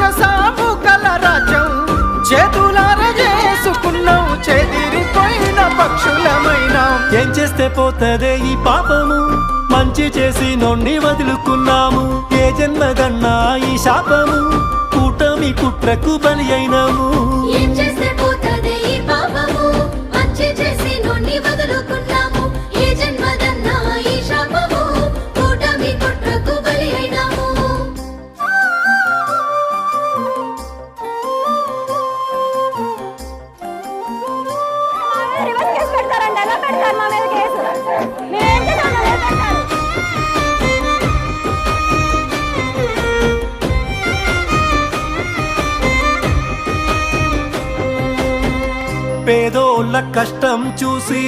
రాక్షసాము కల రాజ్యం చేతులార చేసుకున్నాం, చెదిరిపోయిన పక్షులమైన. ఏం చేస్తే పోతదే ఈ పాపము, మంచి చేసి నొన్ని వదులుకున్నాము. ఏ జన్మగన్నా ఈ శాపము, కూటమి కుట్రకు బలి అయినాము. ఏం చేస్తే పోతదే ఈ పాపము, మంచి చేసి నొన్ని వదులుకున్నాము. ఏ జన్మదన్నా ఈ శాపము, కూటమి కుట్రకు బలి అయినాము. పేదోళ్ళ కష్టం చూసి